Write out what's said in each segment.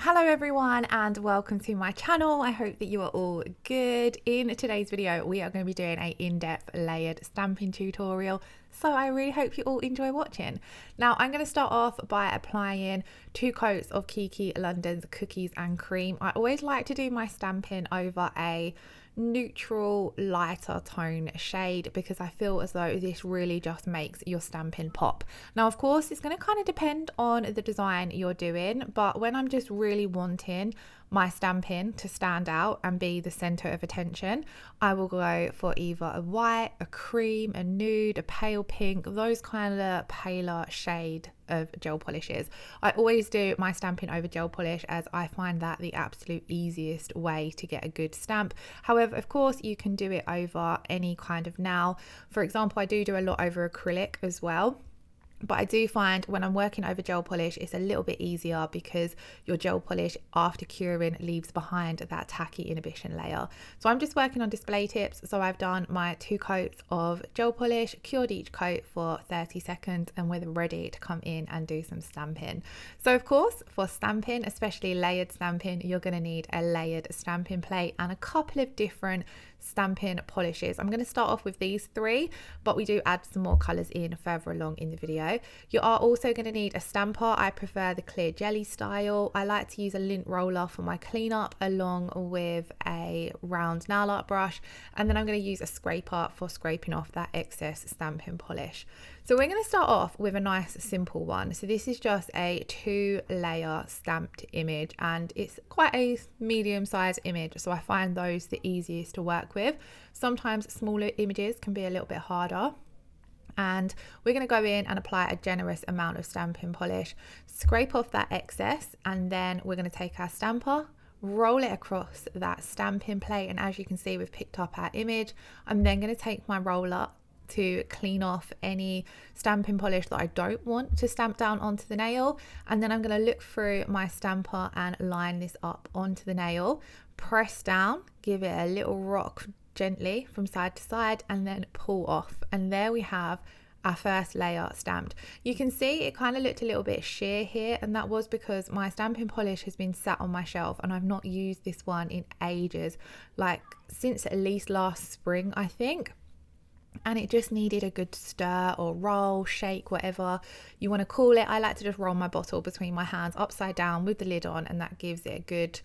Hello everyone and welcome to my channel. I hope that you are all good. In today's video we are going to be doing an in-depth layered stamping tutorial, so I really hope you all enjoy watching. Now I'm going to start off by applying 2 coats of Kiki London's Cookies and Cream. I always like to do my stamping over a neutral lighter tone shade because I feel as though this really just makes your stamping pop. Now of course it's going to kind of depend on the design you're doing, but when I'm just really wanting my stamping to stand out and be the center of attention, I will go for either a white, a cream, a nude, a pale pink, those kind of paler shade of gel polishes. I always do my stamping over gel polish as I find that the absolute easiest way to get a good stamp. However, of course you can do it over any kind of nail. For example, I do a lot over acrylic as well. But I do find when I'm working over gel polish, it's a little bit easier because your gel polish after curing leaves behind that tacky inhibition layer. So I'm just working on display tips. So I've done my 2 coats of gel polish, cured each coat for 30 seconds, and we're ready to come in and do some stamping. So of course, for stamping, especially layered stamping, you're going to need a layered stamping plate and a couple of different stamping polishes. I'm going to start off with these 3, but we do add some more colors in further along in the video. You are also going to need a stamper. I prefer the clear jelly style. I like to use a lint roller for my cleanup along with a round nail art brush, and then I'm going to use a scraper for scraping off that excess stamping polish. So we're going to start off with a nice simple one. So this is just a 2-layer stamped image, and it's quite a medium-sized image, so I find those the easiest to work with. Sometimes smaller images can be a little bit harder. And we're going to go in and apply a generous amount of stamping polish, scrape off that excess, and then we're going to take our stamper, roll it across that stamping plate, and as you can see we've picked up our image. I'm then going to take my roller to clean off any stamping polish that I don't want to stamp down onto the nail, and then I'm going to look through my stamper and line this up onto the nail, press down, give it a little rock gently from side to side, and then pull off, and there we have our first layer stamped. You can see it kind of looked a little bit sheer here, and that was because my stamping polish has been sat on my shelf and I've not used this one in ages, like since at least last spring I think, and it just needed a good stir or roll, shake, whatever you want to call it. I like to just roll my bottle between my hands upside down with the lid on, and that gives it a good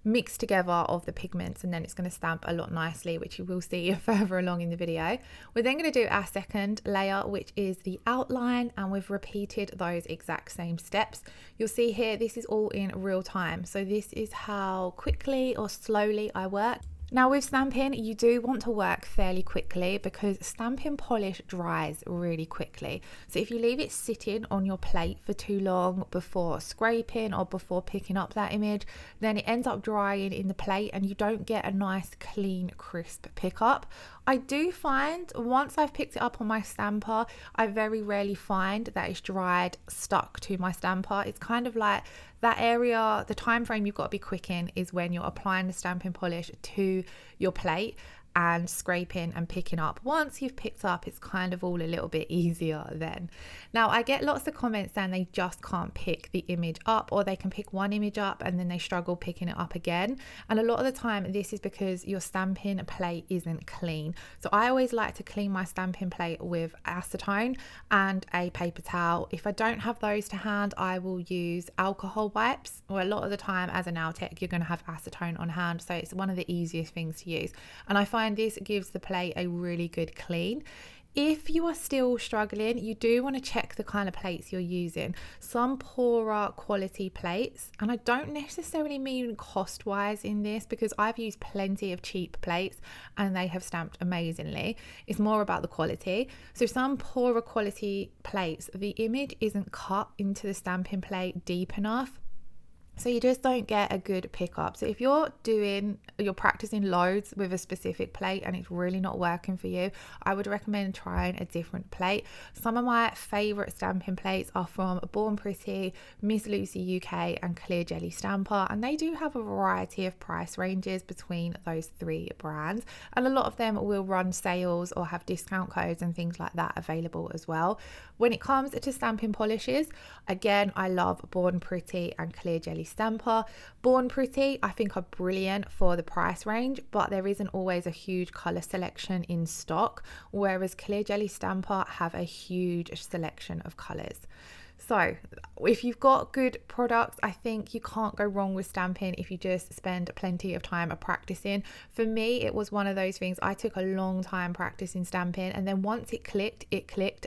mix together of the pigments, and then it's going to stamp a lot nicely, which you will see further along in the video. We're then going to do our second layer, which is the outline, and we've repeated those exact same steps. You'll see here this is all in real time, so this is how quickly or slowly I work. Now with stamping, you do want to work fairly quickly because stamping polish dries really quickly. So if you leave it sitting on your plate for too long before scraping or before picking up that image, then it ends up drying in the plate and you don't get a nice clean crisp pickup. I do find once I've picked it up on my stamper, I very rarely find that it's dried stuck to my stamper. It's kind of like that area, the time frame you've got to be quick in is when you're applying the stamping polish to your plate and scraping and picking up. Once you've picked up, it's kind of all a little bit easier then. Now I get lots of comments saying they just can't pick the image up, or they can pick one image up and then they struggle picking it up again, and a lot of the time this is because your stamping plate isn't clean. So I always like to clean my stamping plate with acetone and a paper towel. If I don't have those to hand, I will use alcohol wipes, or a lot of the time as a nail tech you're going to have acetone on hand, so it's one of the easiest things to use, and I find this gives the plate a really good clean. If you are still struggling, you do want to check the kind of plates you're using. Some poorer quality plates, and I don't necessarily mean cost wise in this because I've used plenty of cheap plates and they have stamped amazingly. It's more about the quality. So some poorer quality plates, the image isn't cut into the stamping plate deep enough, so you just don't get a good pickup. So if you're practicing loads with a specific plate and it's really not working for you, I would recommend trying a different plate. Some of my favorite stamping plates are from Born Pretty, Miss Lucy UK and Clear Jelly Stamper, and they do have a variety of price ranges between those 3 brands, and a lot of them will run sales or have discount codes and things like that available as well. When it comes to stamping polishes, again I love Born Pretty and Clear Jelly Stamper. Born Pretty I think are brilliant for the price range, but there isn't always a huge colour selection in stock, whereas Clear Jelly Stamper have a huge selection of colours. So if you've got good products, I think you can't go wrong with stamping if you just spend plenty of time practicing. For me, it was one of those things. I took a long time practicing stamping, and then once it clicked,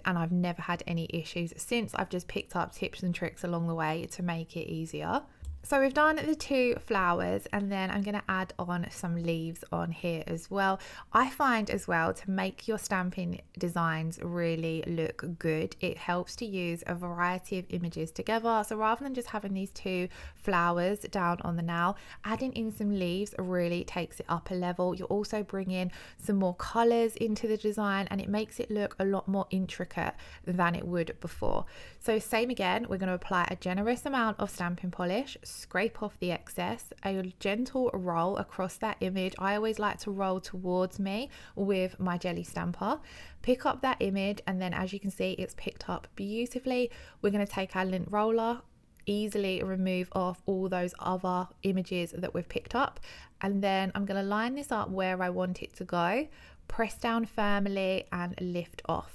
and I've never had any issues since. I've just picked up tips and tricks along the way to make it easier. So we've done the 2 flowers, and then I'm going to add on some leaves on here as well. I find as well, to make your stamping designs really look good, it helps to use a variety of images together. So rather than just having these 2 flowers down on the nail, adding in some leaves really takes it up a level. You're also bringing some more colors into the design, and it makes it look a lot more intricate than it would before. So same again, we're going to apply a generous amount of stamping polish, scrape off the excess, a gentle roll across that image. I always like to roll towards me with my jelly stamper. Pick up that image, and then as you can see, it's picked up beautifully. We're going to take our lint roller, easily remove off all those other images that we've picked up, and then I'm going to line this up where I want it to go, press down firmly and lift off.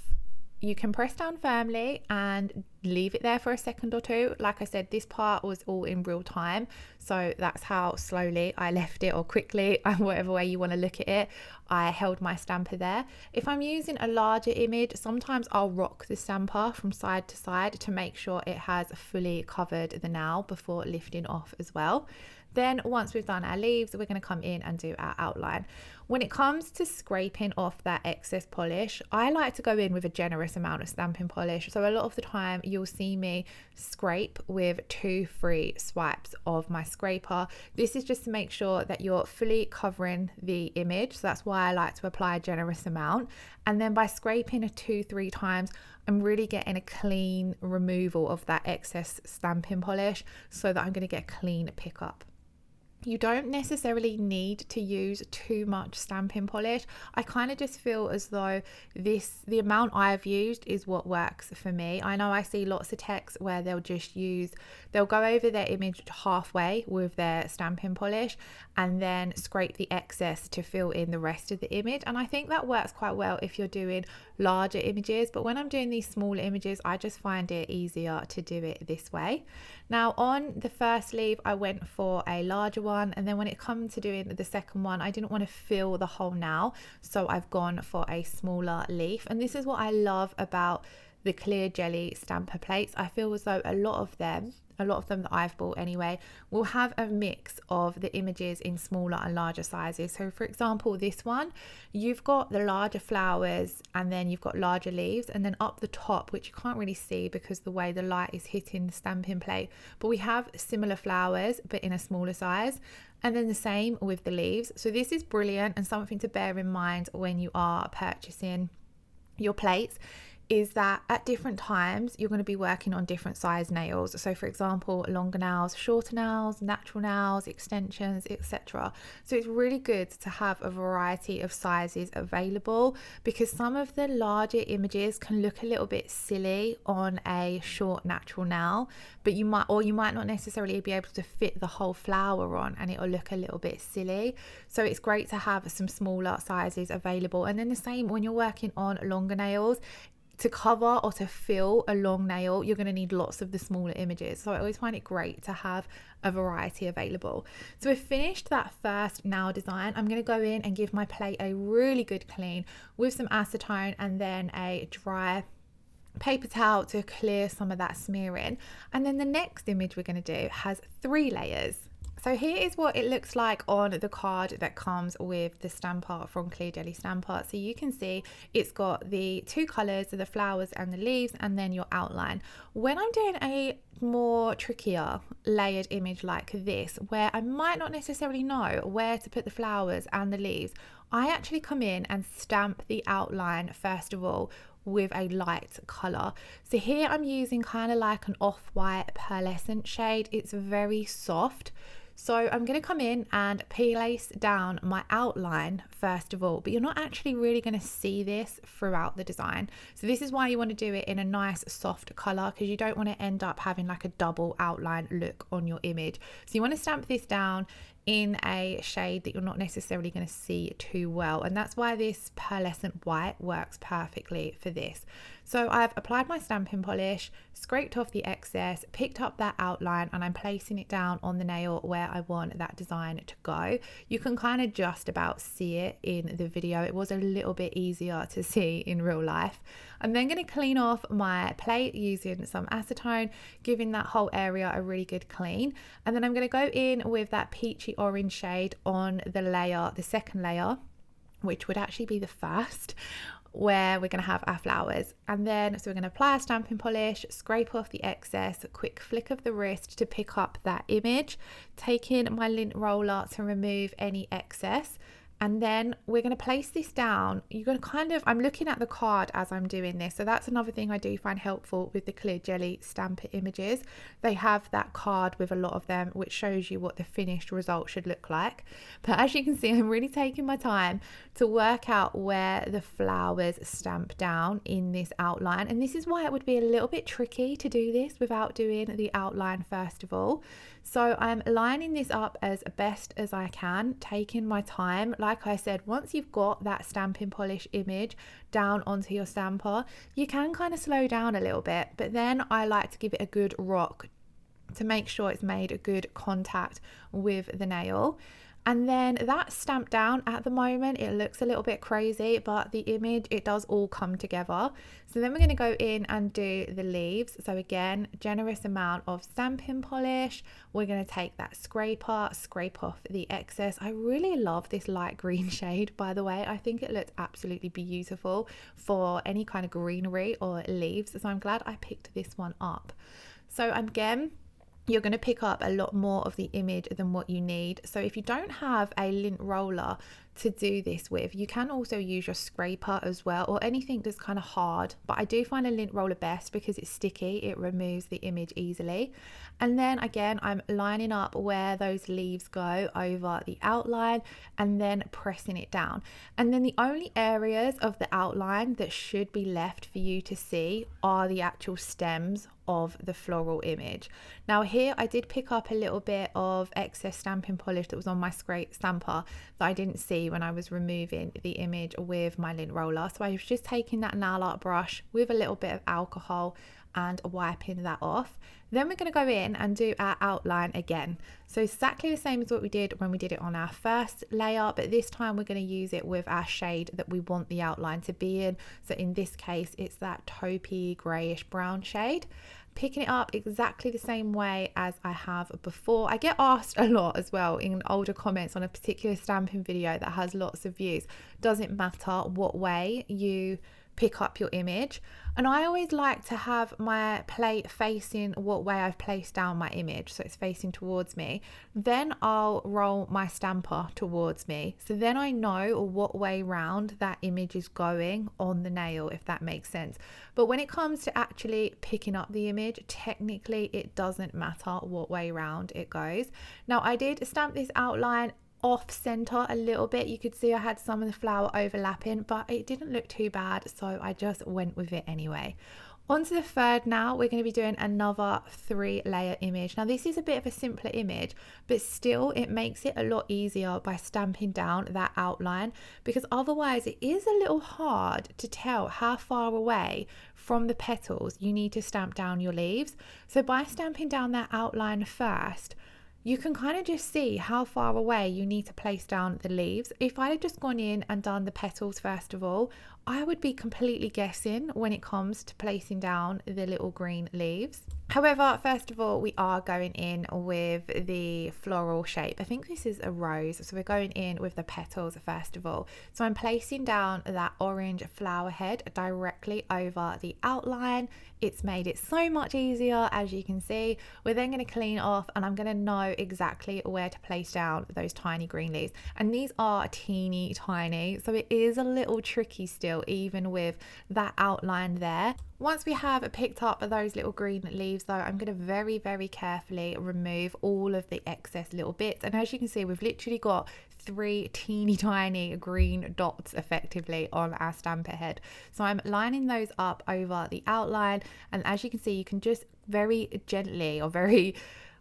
You can press down firmly and leave it there for a second or two. Like I said, this part was all in real time, so that's how slowly I left it, or quickly, whatever way you want to look at it. I held my stamper there. If I'm using a larger image, sometimes I'll rock the stamper from side to side to make sure it has fully covered the nail before lifting off as well. Then once we've done our leaves, we're going to come in and do our outline. When it comes to scraping off that excess polish, I like to go in with a generous amount of stamping polish. So a lot of the time you'll see me scrape with 2 free swipes of my scraper. This is just to make sure that you're fully covering the image. So that's why I like to apply a generous amount. And then by scraping 2-3 times, I'm really getting a clean removal of that excess stamping polish so that I'm going to get a clean pickup. You don't necessarily need to use too much stamping polish. I kind of just feel as though the amount I've used is what works for me. I know I see lots of texts where they'll go over their image halfway with their stamping polish and then scrape the excess to fill in the rest of the image. And I think that works quite well if you're doing larger images. But when I'm doing these smaller images, I just find it easier to do it this way. Now on the first leaf, I went for a larger one, and then when it comes to doing the second one, I didn't want to fill the whole nail, so I've gone for a smaller leaf. And this is what I love about the clear jelly stamper plates. I feel as though a lot of them that I've bought anyway will have a mix of the images in smaller and larger sizes. So for example, this one, you've got the larger flowers and then you've got larger leaves, and then up the top, which you can't really see because the way the light is hitting the stamping plate, but we have similar flowers but in a smaller size, and then the same with the leaves. So this is brilliant, and something to bear in mind when you are purchasing your plates is that at different times you're going to be working on different size nails. So for example, longer nails, shorter nails, natural nails, extensions, etc. So it's really good to have a variety of sizes available, because some of the larger images can look a little bit silly on a short natural nail, but you might not necessarily be able to fit the whole flower on, and it'll look a little bit silly. So it's great to have some smaller sizes available. And then the same when you're working on longer nails. To cover or to fill a long nail, you're going to need lots of the smaller images. So I always find it great to have a variety available. So we've finished that first nail design. I'm going to go in and give my plate a really good clean with some acetone and then a dry paper towel to clear some of that smearing. And then the next image we're going to do has 3 layers. So here is what it looks like on the card that comes with the stamper from Clear Jelly Stamper. So you can see it's got the 2 colours, so the flowers and the leaves, and then your outline. When I'm doing a more trickier layered image like this, where I might not necessarily know where to put the flowers and the leaves, I actually come in and stamp the outline first of all with a light colour. So here I'm using kind of like an off-white pearlescent shade. It's very soft. So I'm going to come in and place down my outline first of all, but you're not actually really going to see this throughout the design. So this is why you want to do it in a nice soft color, because you don't want to end up having like a double outline look on your image. So you want to stamp this down in a shade that you're not necessarily going to see too well, and that's why this pearlescent white works perfectly for this. So I've applied my stamping polish, scraped off the excess, picked up that outline, and I'm placing it down on the nail where I want that design to go. You can kind of just about see it in the video. It was a little bit easier to see in real life. I'm then going to clean off my plate using some acetone, giving that whole area a really good clean. And then I'm going to go in with that peachy orange shade on the layer, the second layer, which would actually be the first, where we're going to have our flowers. And then so we're going to apply our stamping polish, scrape off the excess, a quick flick of the wrist to pick up that image, taking my lint roller to remove any excess. And then we're going to place this down. You're going to kind of, I'm looking at the card as I'm doing this. So that's another thing I do find helpful with the clear jelly stamper images. They have that card with a lot of them, which shows you what the finished result should look like. But as you can see, I'm really taking my time to work out where the flowers stamp down in this outline. And this is why it would be a little bit tricky to do this without doing the outline first of all. So I'm lining this up as best as I can, taking my time. Like I said, once you've got that stamping polish image down onto your stamper, you can kind of slow down a little bit, but then I like to give it a good rock to make sure it's made a good contact with the nail. And then that's stamped down. At the moment it looks a little bit crazy, but the image, it does all come together. So then we're going to go in and do the leaves. So again, generous amount of stamping polish. We're going to take that scraper, scrape off the excess. I really love this light green shade, by the way. I think it looks absolutely beautiful for any kind of greenery or leaves, so I'm glad I picked this one up. So again, you're going to pick up a lot more of the image than what you need. So if you don't have a lint roller to do this with, you can also use your scraper as well, or anything that's kind of hard, but I do find a lint roller best because it's sticky, it removes the image easily. And then again, I'm lining up where those leaves go over the outline and then pressing it down. And then the only areas of the outline that should be left for you to see are the actual stems of the floral image. Now here I did pick up a little bit of excess stamping polish that was on my scrape stamper that I didn't see when I was removing the image with my lint roller. So I was just taking that nail art brush with a little bit of alcohol and wiping that off. Then we're going to go in and do our outline again. So exactly the same as what we did when we did it on our first layer, but this time we're going to use it with our shade that we want the outline to be in. So in this case, it's that taupey grayish brown shade. Picking it up exactly the same way as I have before. I get asked a lot as well in older comments on a particular stamping video that has lots of views. Does it matter what way you pick up your image? And I always like to have my plate facing what way I've placed down my image, so it's facing towards me. Then I'll roll my stamper towards me, so then I know what way round that image is going on the nail, if that makes sense. But when it comes to actually picking up the image, technically it doesn't matter what way round it goes. Now I did stamp this outline off center a little bit. You could see I had some of the flower overlapping, but it didn't look too bad, so I just went with it anyway. On to the third now, we're going to be doing another 3-layer image. Now this is a bit of a simpler image, but still it makes it a lot easier by stamping down that outline, because otherwise it is a little hard to tell how far away from the petals you need to stamp down your leaves. So by stamping down that outline first, you can kind of just see how far away you need to place down the leaves. If I had just gone in and done the petals first of all, I would be completely guessing when it comes to placing down the little green leaves. However, first of all, we are going in with the floral shape. I think this is a rose, so we're going in with the petals first of all. So I'm placing down that orange flower head directly over the outline. It's made it so much easier, as you can see. We're then going to clean off, and I'm going to know exactly where to place down those tiny green leaves. And these are teeny tiny, so it is a little tricky still. tutorial, even with that outline there. Once we have picked up those little green leaves though, I'm going to very, very carefully remove all of the excess little bits. And as you can see, we've literally got 3 teeny tiny green dots effectively on our stamp head. So I'm lining those up over the outline, and as you can see, you can just very gently, or very,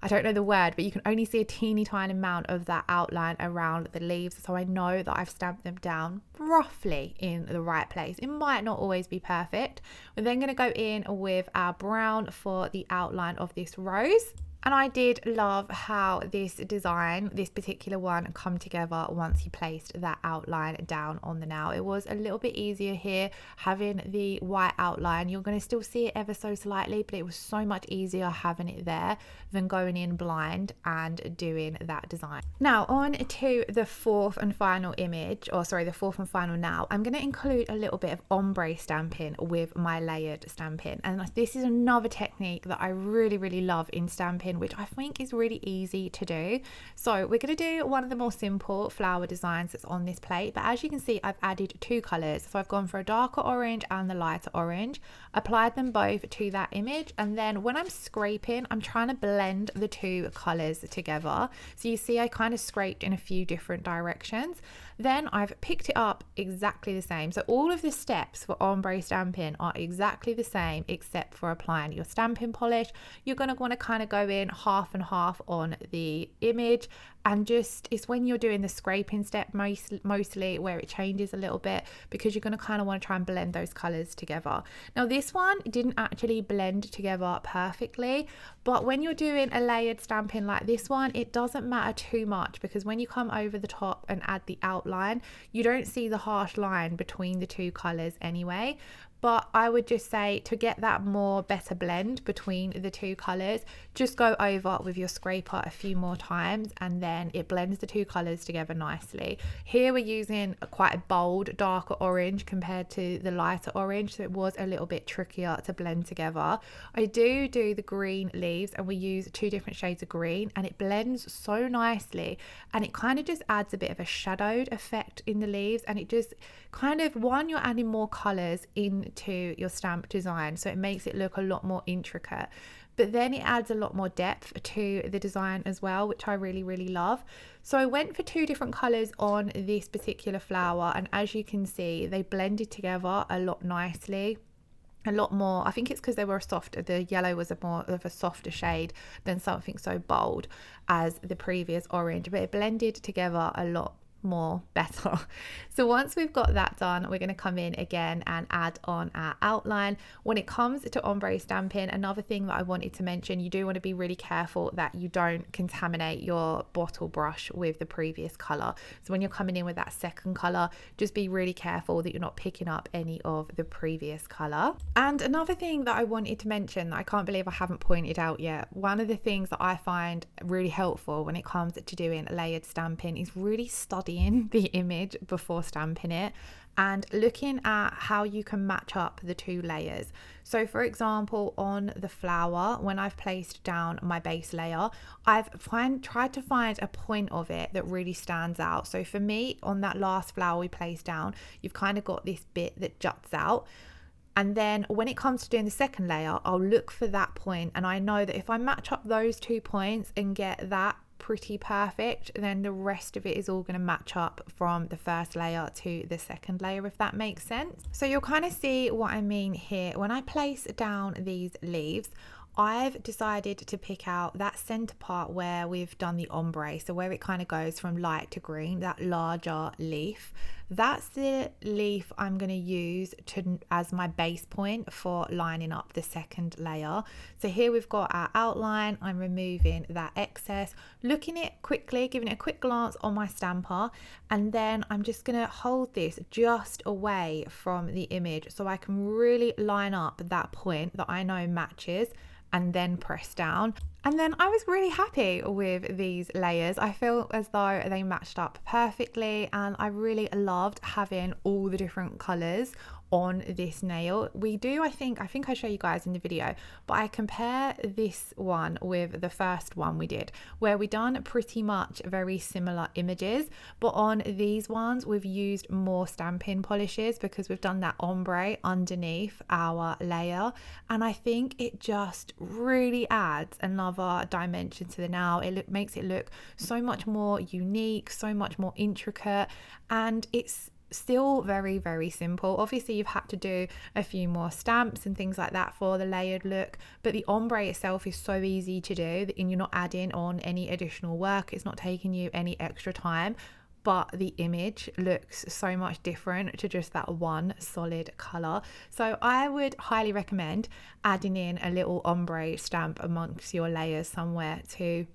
I don't know the word, but you can only see a teeny tiny amount of that outline around the leaves. So I know that I've stamped them down roughly in the right place. It might not always be perfect. We're then going to go in with our brown for the outline of this rose. And I did love how this design, this particular one, come together once you placed that outline down on the nail. It was a little bit easier here having the white outline. You're going to still see it ever so slightly, but it was so much easier having it there than going in blind and doing that design. Now on to the fourth and final image, or sorry, the fourth and final nail. I'm going to include a little bit of ombre stamping with my layered stamping. And this is another technique that I really, really love in stamping, which I think is really easy to do. So we're going to do one of the more simple flower designs that's on this plate, but as you can see, I've added 2 colors. So I've gone for a darker orange and the lighter orange, applied them both to that image, and then when I'm scraping, I'm trying to blend the 2 colors together. So you see I kind of scraped in a few different directions. Then I've picked it up exactly the same. So all of the steps for ombre stamping are exactly the same, except for applying your stamping polish. You're going to want to kind of go in half and half on the image, and just, it's when you're doing the scraping step mostly where it changes a little bit, because you're going to kind of want to try and blend those colors together. Now this one didn't actually blend together perfectly, but when you're doing a layered stamping like this one, it doesn't matter too much, because when you come over the top and add the outline, you don't see the harsh line between the 2 colors anyway. But I would just say, to get that more better blend between the 2 colors, just go over with your scraper a few more times, and then it blends the 2 colors together nicely. Here we're using quite a bold darker orange compared to the lighter orange, so it was a little bit trickier to blend together. I do the green leaves, and we use 2 different shades of green, and it blends so nicely, and it kind of just adds a bit of a shadowed effect in the leaves, and it just kind of, one, you're adding more colors into your stamp design, so it makes it look a lot more intricate, but then it adds a lot more depth to the design as well, which I really, really love. So I went for 2 different colors on this particular flower, and as you can see, they blended together a lot nicely. A lot more, I think it's because they were the yellow was a more of a softer shade than something so bold as the previous orange, but it blended together a lot more better. So once we've got that done, we're going to come in again and add on our outline. When it comes to ombre stamping, another thing that I wanted to mention, you do want to be really careful that you don't contaminate your bottle brush with the previous color. So when you're coming in with that second color, just be really careful that you're not picking up any of the previous color. And another thing that I wanted to mention that I can't believe I haven't pointed out yet, one of the things that I find really helpful when it comes to doing layered stamping is really studying the image before stamping it and looking at how you can match up the 2 layers. So for example, on the flower, when I've placed down my base layer, I've tried to find a point of it that really stands out. So for me, on that last flower we placed down, you've kind of got this bit that juts out. And then when it comes to doing the second layer, I'll look for that point, and I know that if I match up those 2 points and get that pretty perfect, then the rest of it is all going to match up from the first layer to the second layer, if that makes sense. So you'll kind of see what I mean here. When I place down these leaves, I've decided to pick out that center part where we've done the ombre, so where it kind of goes from light to green, that larger leaf. That's the leaf I'm going to use as my base point for lining up the second layer. So here we've got our outline. I'm removing that excess, looking at it quickly, giving it a quick glance on my stamper, and then I'm just going to hold this just away from the image so I can really line up that point that I know matches, and then press down. And then I was really happy with these layers. I feel as though they matched up perfectly, and I really loved having all the different colors on this nail. We do, I think I show you guys in the video, but I compare this one with the first one we did, where we done pretty much very similar images, but on these ones we've used more stamping polishes because we've done that ombre underneath our layer, and I think it just really adds another dimension to the nail. It makes it look so much more unique, so much more intricate, and it's still very, very simple. Obviously you've had to do a few more stamps and things like that for the layered look, but the ombre itself is so easy to do and you're not adding on any additional work. It's not taking you any extra time, but the image looks so much different to just that one solid color. So I would highly recommend adding in a little ombre stamp amongst your layers somewhere to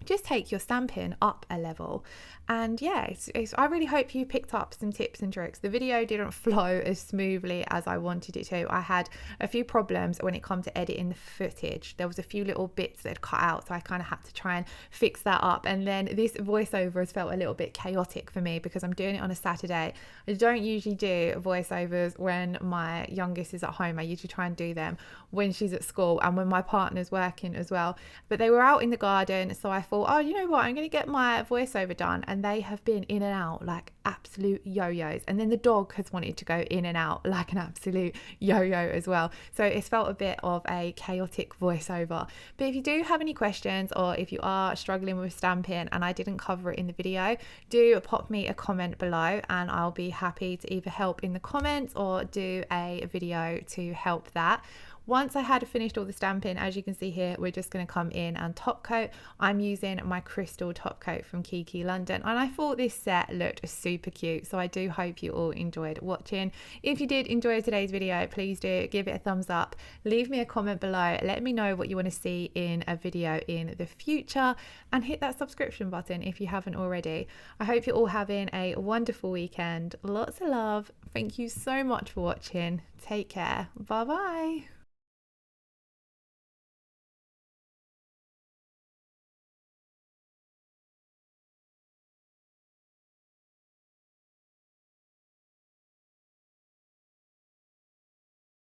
just take your stamping up a level. And yeah, I really hope you picked up some tips and tricks. The video didn't flow as smoothly as I wanted it to. I had a few problems when it comes to editing the footage. There was a few little bits that had cut out, so I kind of had to try and fix that up. And then this voiceover has felt a little bit chaotic for me because I'm doing it on a Saturday. I don't usually do voiceovers when my youngest is at home. I usually try and do them when she's at school and when my partner's working as well. But they were out in the garden, so I thought, oh, you know what, I'm going to get my voiceover done. And they have been in and out like absolute yo-yos, and then the dog has wanted to go in and out like an absolute yo-yo as well, so it's felt a bit of a chaotic voiceover. But if you do have any questions, or if you are struggling with stamping and I didn't cover it in the video, do pop me a comment below and I'll be happy to either help in the comments or do a video to help that. Once I had finished all the stamping, as you can see here, we're just going to come in and top coat. I'm using my crystal top coat from Kiki London, and I thought this set looked super cute, so I do hope you all enjoyed watching. If you did enjoy today's video, please do give it a thumbs up, leave me a comment below, let me know what you want to see in a video in the future, and hit that subscription button if you haven't already. I hope you're all having a wonderful weekend. Lots of love. Thank you so much for watching. Take care. Bye bye.